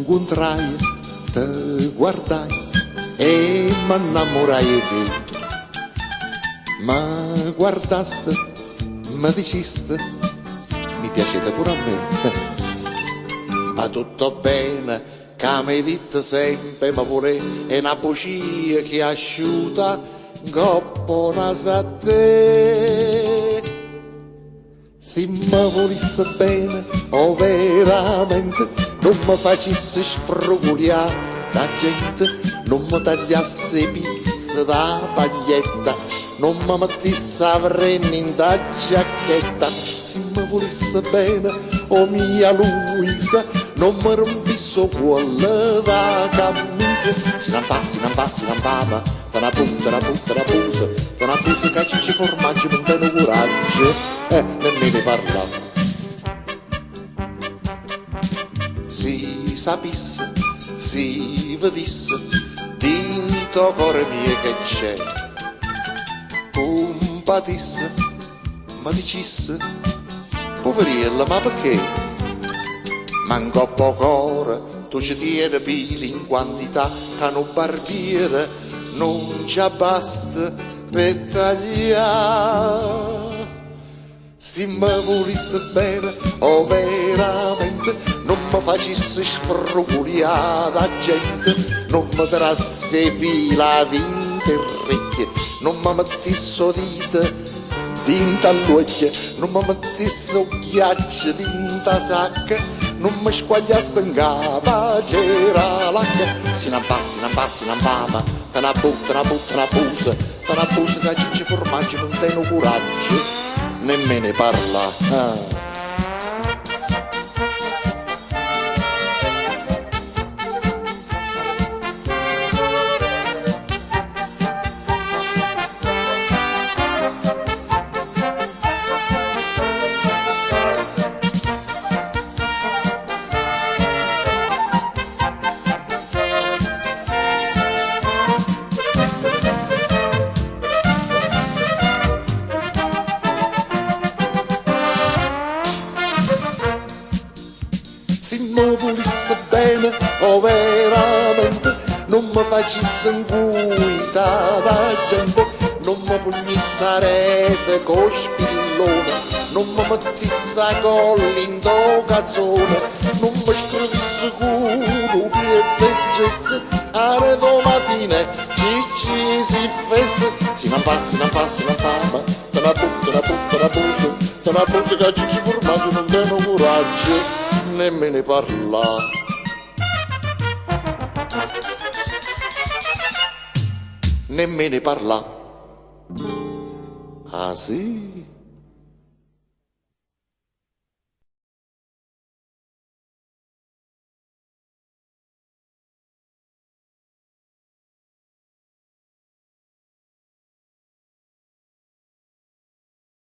incontrai, ti guardai e mi innamorai di te. Ma guardaste, mi diceste, mi piacete pure a me. Ma tutto bene, che mi dite sempre, ma pure è una bugia che asciuta, coppo naso a te. Se mi volesse bene, o veramente, non mi facesse sfrugugliare la gente, non mi tagliasse pizza da paglietta, non mi mettesse a vrenna in da giacchetta. Se mi volesse bene, o mia Luisa, non mi rompisse quella da camisa. Si non va, ma te la pusa, te la pusa che ci formaggio, non te ne coraggio, nemmeno parla. Si sapesse, si vedesse, dentro cuore mio che c'è, compatisse, ma dicesse, poverella, ma perché? Manco poco tu ci tieni pili in quantità, che un barbiere non ci basta per tagliare. Se mi volesse bene, o veramente, non mi facesse sfrugugliare la gente, non mi trasse pila dinte orecchie, non mi mettesse dita dinta all'occhio, non mi mettesse occhiacci dinta sacca, non mi squagliasse in capa, c'era l'acqua. Si non va, ma te la pusa che ci formaggio, non te ne coraggio, nemmeno parla. Se mi volesse bene, o veramente, non mi facesse inguita la gente, non mi pugnisse a rete con spillone, non mi mettesse a colli in do cazzone, non mi scrivesse culo, piezza e gesse, are domatine, cicci si fesse. Si non va, ma te la pusa che ci formaggio, non te ne coraggio, nemmeno parla. Nemmeno parla. Ah sì?